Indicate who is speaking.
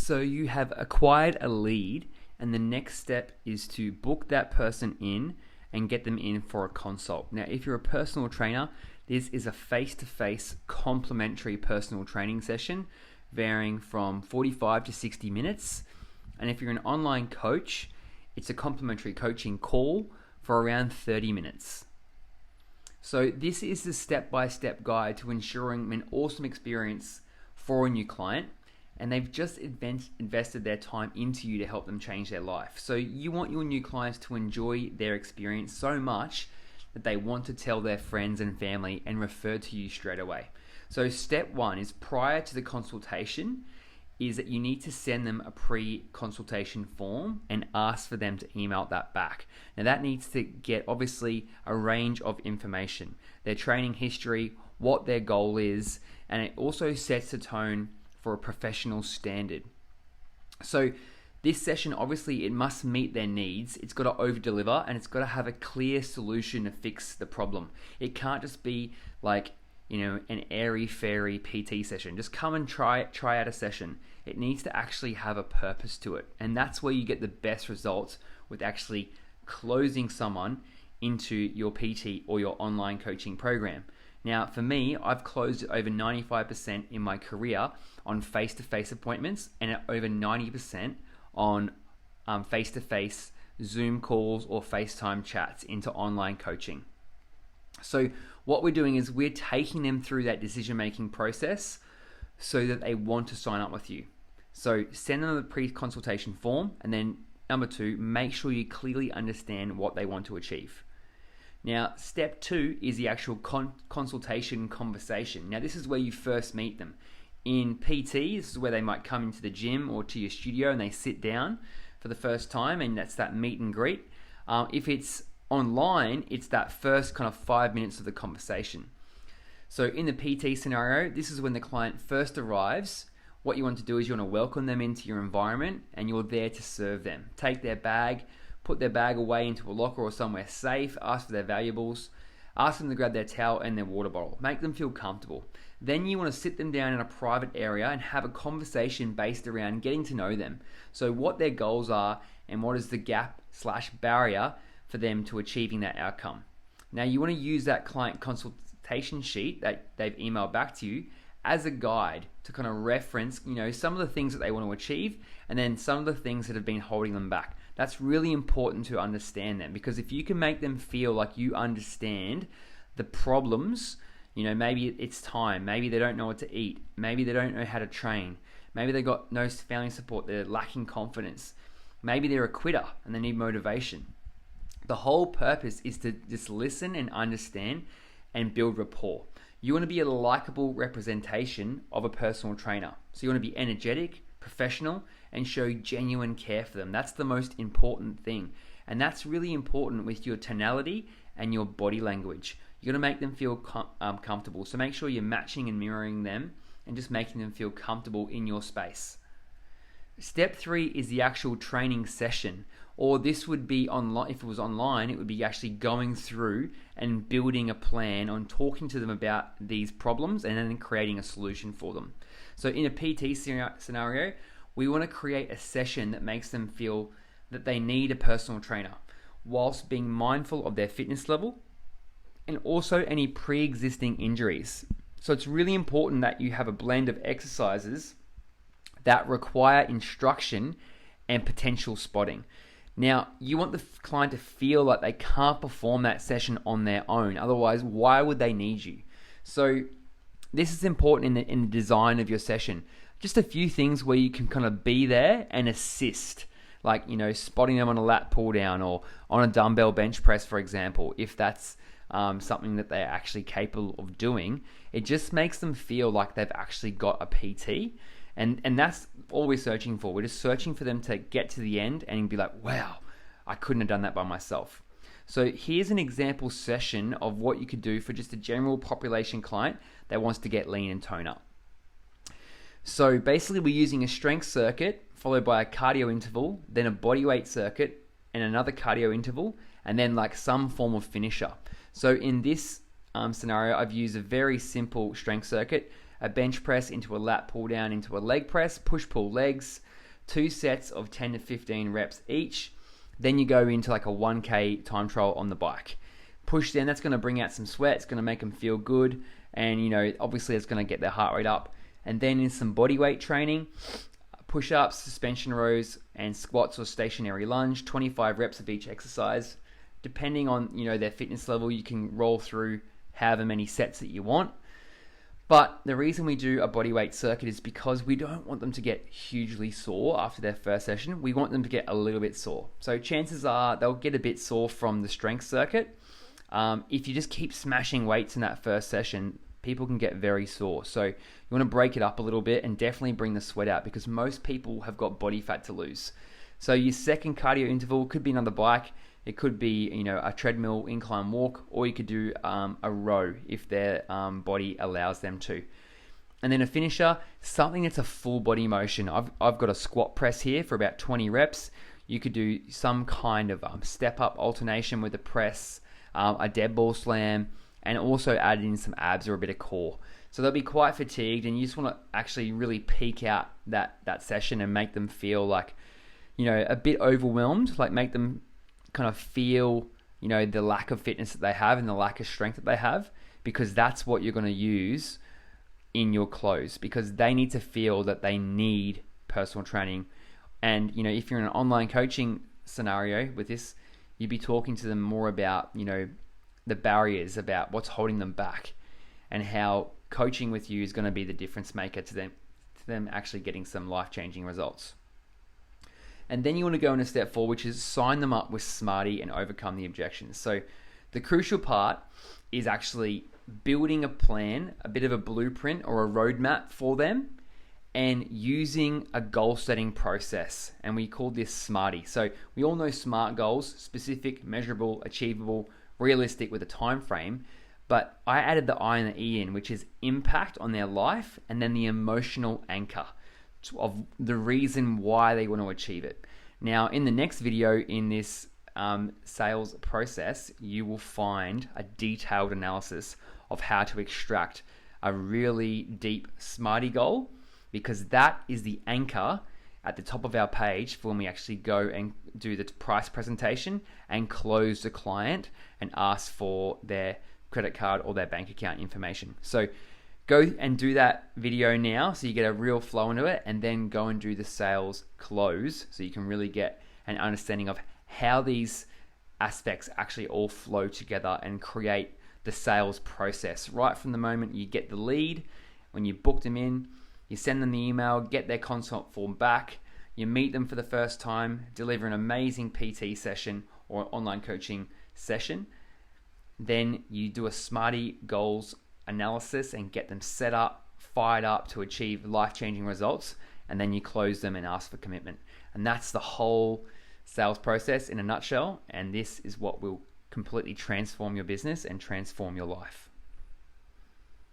Speaker 1: So you have acquired a lead, and the next step is to book that person in and get them in for a consult. Now, if you're a personal trainer, this is a face-to-face complimentary personal training session varying from 45 to 60 minutes. And if you're an online coach, it's a complimentary coaching call for around 30 minutes. So this is the step-by-step guide to ensuring an awesome experience for a new client, and they've just invested their time into you to help them change their life. So you want your new clients to enjoy their experience so much that they want to tell their friends and family and refer to you straight away. So step one is, prior to the consultation, is that you need to send them a pre-consultation form and ask for them to email that back. Now that needs to get obviously a range of information, their training history, what their goal is, and it also sets the tone for a professional standard. So this session, obviously, it must meet their needs. It's got to over-deliver, and it's got to have a clear solution to fix the problem. It can't just be like, an airy-fairy PT session. Just come and try out a session. It needs to actually have a purpose to it. And that's where you get the best results, with actually closing someone into your PT or your online coaching program. Now, for me, I've closed over 95% in my career on face-to-face appointments, and at over 90% on face-to-face Zoom calls or FaceTime chats into online coaching. So what we're doing is we're taking them through that decision-making process so that they want to sign up with you. So send them the pre-consultation form, and then number two, make sure you clearly understand what they want to achieve. Now, step two is the actual consultation conversation. Now, this is where you first meet them. In PT, this is where they might come into the gym or to your studio and they sit down for the first time, and that's that meet and greet. If it's online, it's that first kind of 5 minutes of the conversation. So in the PT scenario, this is when the client first arrives. What you want to do is you want to welcome them into your environment, and you're there to serve them. Take their bag, put their bag away into a locker or somewhere safe, ask for their valuables, ask them to grab their towel and their water bottle. Make them feel comfortable. Then you want to sit them down in a private area and have a conversation based around getting to know them. So what their goals are and what is the gap/barrier for them to achieving that outcome. Now you want to use that client consultation sheet that they've emailed back to you as a guide to kind of reference, some of the things that they want to achieve, and then some of the things that have been holding them back. That's really important to understand them, because if you can make them feel like you understand the problems, maybe it's time, maybe they don't know what to eat, maybe they don't know how to train, maybe they got no family support, they're lacking confidence, maybe they're a quitter and they need motivation. The whole purpose is to just listen and understand and build rapport. You want to be a likable representation of a personal trainer. So you want to be energetic, professional, and show genuine care for them. That's the most important thing. And that's really important with your tonality and your body language. You're going to make them feel comfortable. So make sure you're matching and mirroring them and just making them feel comfortable in your space. Step 3 is the actual training session, or this would be online. If it was online, it would be actually going through and building a plan on talking to them about these problems and then creating a solution for them. So in a PT scenario, we want to create a session that makes them feel that they need a personal trainer, whilst being mindful of their fitness level and also any pre-existing injuries. So it's really important that you have a blend of exercises that require instruction and potential spotting. Now, you want the client to feel like they can't perform that session on their own. Otherwise, why would they need you? So this is important in the design of your session. Just a few things where you can kind of be there and assist, like, spotting them on a lat pull down or on a dumbbell bench press, for example, if that's something that they're actually capable of doing. It just makes them feel like they've actually got a PT. And that's all we're searching for. We're just searching for them to get to the end and be like, wow, I couldn't have done that by myself. So here's an example session of what you could do for just a general population client that wants to get lean and tone up. So basically we're using a strength circuit followed by a cardio interval, then a bodyweight circuit and another cardio interval, and then like some form of finisher. So in this scenario, I've used a very simple strength circuit, a bench press into a lat pull down into a leg press, push pull legs, 2 sets of 10 to 15 reps each. Then you go into like a 1K time trial on the bike. Push down, that's going to bring out some sweat, it's going to make them feel good, and obviously it's going to get their heart rate up. And then in some body weight training, push-ups, suspension rows, and squats or stationary lunge, 25 reps of each exercise. Depending on their fitness level, you can roll through however many sets that you want. But the reason we do a bodyweight circuit is because we don't want them to get hugely sore after their first session. We want them to get a little bit sore. So chances are they'll get a bit sore from the strength circuit. If you just keep smashing weights in that first session, people can get very sore. So you want to break it up a little bit and definitely bring the sweat out, because most people have got body fat to lose. So your second cardio interval could be another bike. It could be, a treadmill incline walk, or you could do a row if their body allows them to. And then a finisher, something that's a full body motion. I've got a squat press here for about 20 reps. You could do some kind of step up alternation with a press, a dead ball slam, and also add in some abs or a bit of core. So they'll be quite fatigued, and you just want to actually really peak out that session and make them feel like, a bit overwhelmed, like make them kind of feel, the lack of fitness that they have and the lack of strength that they have, because that's what you're going to use in your close, because they need to feel that they need personal training. And, if you're in an online coaching scenario with this, you'd be talking to them more about, the barriers, about what's holding them back, and how coaching with you is going to be the difference maker to them actually getting some life-changing results. And then you want to go in a step 4, which is sign them up with Smarty and overcome the objections. So the crucial part is actually building a plan, a bit of a blueprint or a roadmap for them, and using a goal setting process. And we call this Smarty. So we all know SMART goals: specific, measurable, achievable, realistic with a time frame. But I added the I and the E in, which is impact on their life, and then the emotional anchor of the reason why they want to achieve it. Now, in the next video in this sales process, you will find a detailed analysis of how to extract a really deep Smarty goal, because that is the anchor at the top of our page for when we actually go and do the price presentation and close the client and ask for their credit card or their bank account information. So go and do that video now so you get a real flow into it, and then go and do the sales close so you can really get an understanding of how these aspects actually all flow together and create the sales process. Right from the moment you get the lead, when you booked them in, you send them the email, get their consult form back, you meet them for the first time, deliver an amazing PT session or online coaching session. Then you do a Smarty goals analysis and get them set up, fired up to achieve life-changing results, and then you close them and ask for commitment. And that's the whole sales process in a nutshell, and this is what will completely transform your business and transform your life.